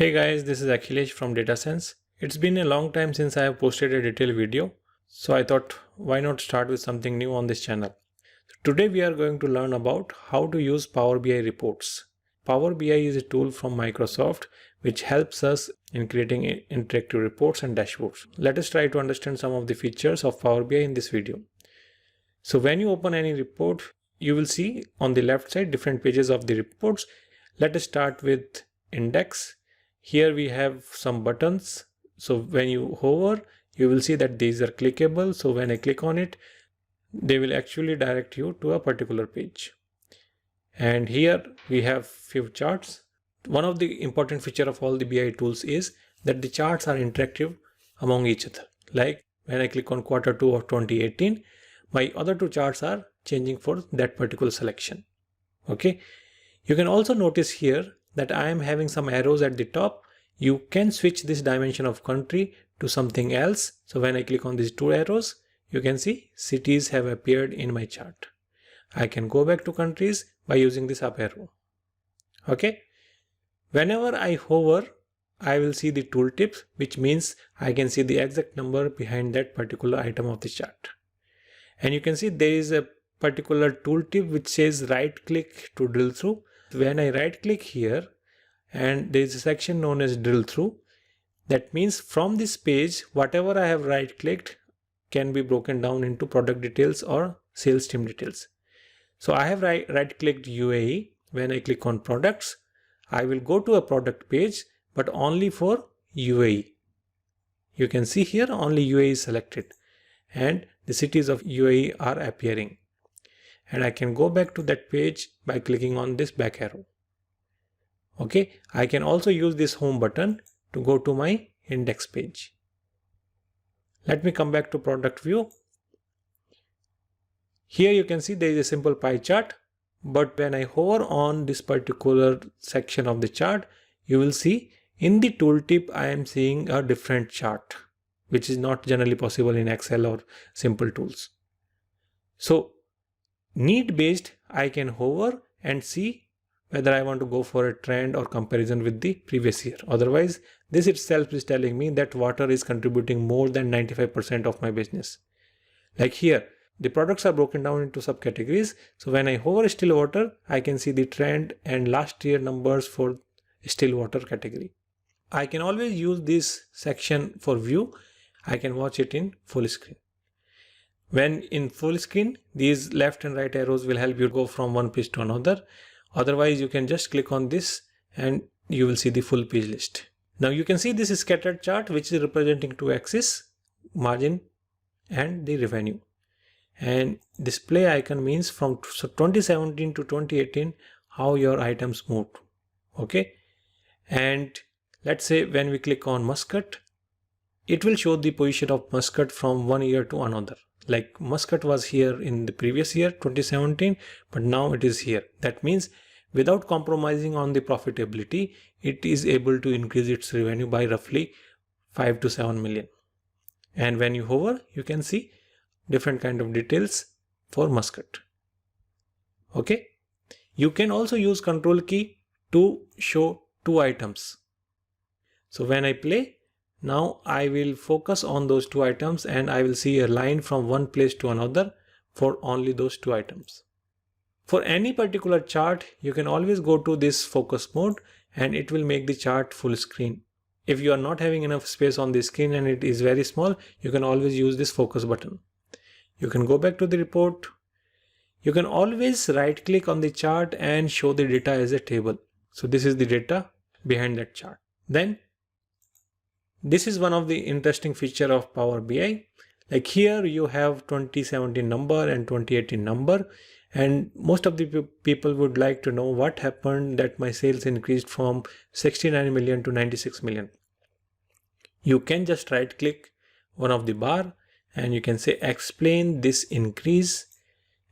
Hey guys, this is Akhilesh from DataSense. It's been a long time since I have posted a detailed video, so I thought why not start with something new on this channel. Today we are going to learn about how to use Power BI reports. Power BI is a tool from Microsoft which helps us in creating interactive reports and dashboards. Let us try to understand some of the features of Power BI in this video. So when you open any report, you will see on the left side different pages of the reports. Let us start with index. Here we have some buttons. So when you hover, you will see that these are clickable. So when I click on it, they will actually direct you to a particular page. And here we have few charts. One of the important feature of all the BI tools is that the charts are interactive among each other. Like when I click on Q2 of 2018, my other two charts are changing for that particular selection. Okay. You can also notice here that I am having some arrows at the top. You can switch this dimension of country to something else. So when I click on these two arrows, you can see cities have appeared in my chart. I can go back to countries by using this up arrow. Okay. Whenever I hover, I will see the tooltips, which means I can see the exact number behind that particular item of the chart. And you can see there is a particular tooltip which says right click to drill through. When I right click here and there is a section known as drill through, that means from this page, whatever I have right clicked can be broken down into product details or sales team details. So I have right clicked UAE. When I click on products, I will go to a product page, but only for UAE. You can see here only UAE is selected and the cities of UAE are appearing. And I can go back to that page by clicking on this back arrow. Okay, I can also use this home button to go to my index page. Let me come back to product view. Here you can see there is a simple pie chart, but when I hover on this particular section of the chart, you will see in the tooltip I am seeing a different chart, which is not generally possible in Excel or simple tools. So need based, I can hover and see whether I want to go for a trend or comparison with the previous year. Otherwise, this itself is telling me that water is contributing more than 95% of my business. Like here, the products are broken down into subcategories. So when I hover still water, I can see the trend and last year numbers for still water category. I can always use this section for view. I can watch it in full screen. When in full screen, these left and right arrows will help you go from one page to another. Otherwise, you can just click on this and you will see the full page list. Now you can see this is scattered chart, which is representing two axes, margin and the revenue. And display icon means from 2017 to 2018, how your items moved. Okay. And let's say when we click on Muscat, it will show the position of Muscat from one year to another. Like Muscat was here in the previous year 2017, but now it is here. That means without compromising on the profitability, it is able to increase its revenue by roughly 5 to 7 million. And when you hover, you can see different kind of details for Muscat. Okay. You can also use Control key to show two items. So when I play, now I will focus on those two items and I will see a line from one place to another for only those two items. For any particular chart, you can always go to this focus mode and it will make the chart full screen. If you are not having enough space on the screen and it is very small, you can always use this focus button. You can go back to the report. You can always right click on the chart and show the data as a table. So this is the data behind that chart. Then this is one of the interesting feature of Power BI. Like here you have 2017 number and 2018 number. And most of the people would like to know what happened that my sales increased from 69 million to 96 million. You can just right click one of the bar and you can say explain this increase.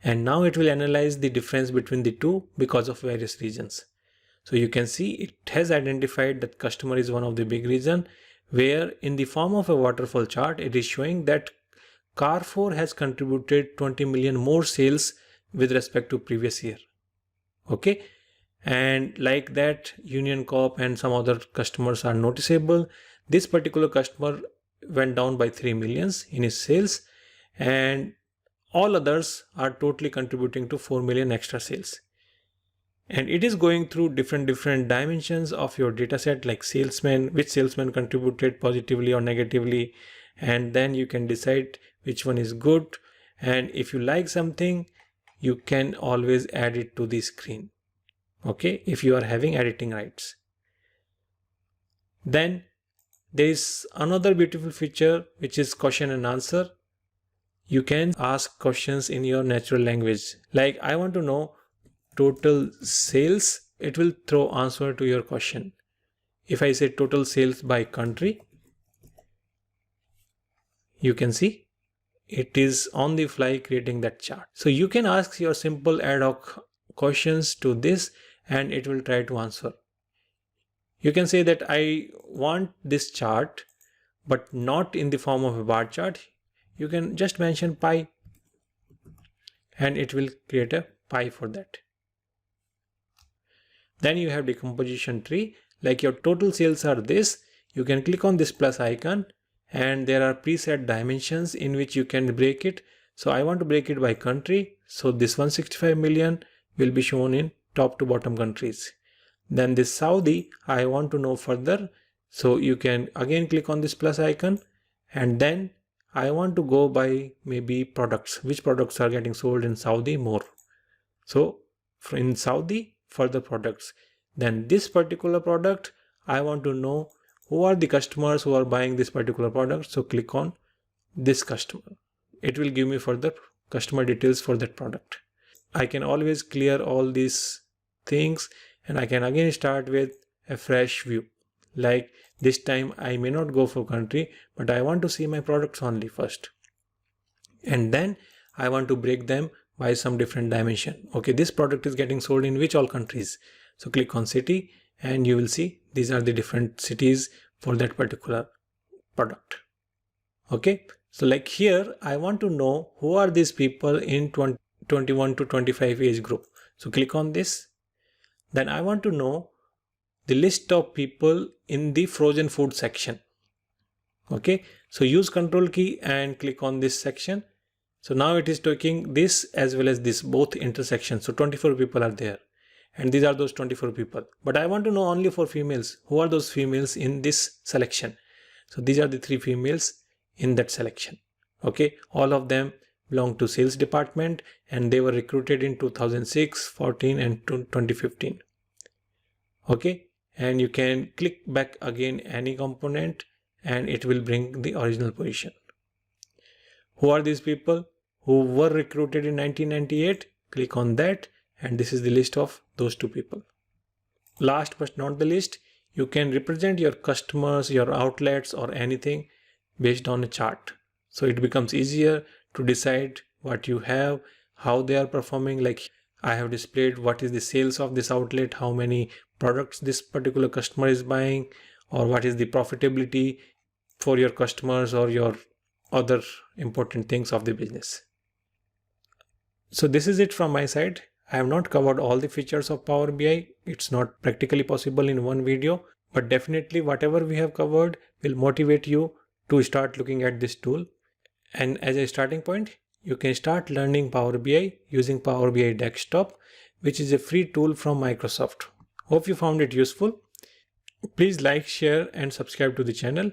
And now it will analyze the difference between the two because of various reasons. So you can see it has identified that customer is one of the big reason, where in the form of a waterfall chart, it is showing that Carrefour has contributed 20 million more sales with respect to previous year. Okay. And like that, Union Corp and some other customers are noticeable. This particular customer went down by 3 millions in his sales, and all others are totally contributing to 4 million extra sales. And it is going through different dimensions of your data set, like salesmen, which salesman contributed positively or negatively, and then you can decide which one is good. And if you like something, you can always add it to the screen, okay, if you are having editing rights. Then there is another beautiful feature, which is question and answer. You can ask questions in your natural language, like I want to know total sales. It will throw answer to your question. If I say total sales by country, you can see it is on the fly creating that chart. So you can ask your simple ad hoc questions to this and it will try to answer. You can say that I want this chart, but not in the form of a bar chart. You can just mention pie and it will create a pie for that. Then you have decomposition tree, like your total sales are this. You can click on this plus icon and there are preset dimensions in which you can break it. So I want to break it by country. So this 165 million will be shown in top to bottom countries. Then this Saudi, I want to know further. So you can again click on this plus icon and then I want to go by maybe products, which products are getting sold in Saudi more. So in Saudi, further products. Then this particular product, I want to know who are the customers who are buying this particular product. So click on this customer. It will give me further customer details for that product. I can always clear all these things and I can again start with a fresh view. Like this time I may not go for country, but I want to see my products only first. And then I want to break them by some different dimension. Okay, this product is getting sold in which all countries? So click on city and you will see these are the different cities for that particular product. Okay, so like here I want to know who are these people in 21 to 25 age group. So click on this. Then I want to know the list of people in the frozen food section. Okay, so use control key and click on this section. So now it is taking this as well as this both intersections. So 24 people are there and these are those 24 people. But I want to know only for females. Who are those females in this selection? So these are the 3 females in that selection. Okay, all of them belong to sales department and they were recruited in 2006, 14 and 2015. Okay, and you can click back again any component and it will bring the original position. Who are these people who were recruited in 1998? Click on that and this is the list of those 2 people. Last but not the least, you can represent your customers, your outlets or anything based on a chart. So it becomes easier to decide what you have, how they are performing. Like I have displayed what is the sales of this outlet, how many products this particular customer is buying, or what is the profitability for your customers or your other important things of the business. So this is it from my side. I have not covered all the features of Power BI. It's not practically possible in one video, but definitely whatever we have covered will motivate you to start looking at this tool. And as a starting point, you can start learning Power BI using Power BI Desktop, which is a free tool from Microsoft. Hope you found it useful. Please like, share and subscribe to the channel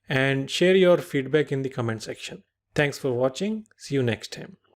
and share your feedback in the comment section. Thanks for watching. See you next time.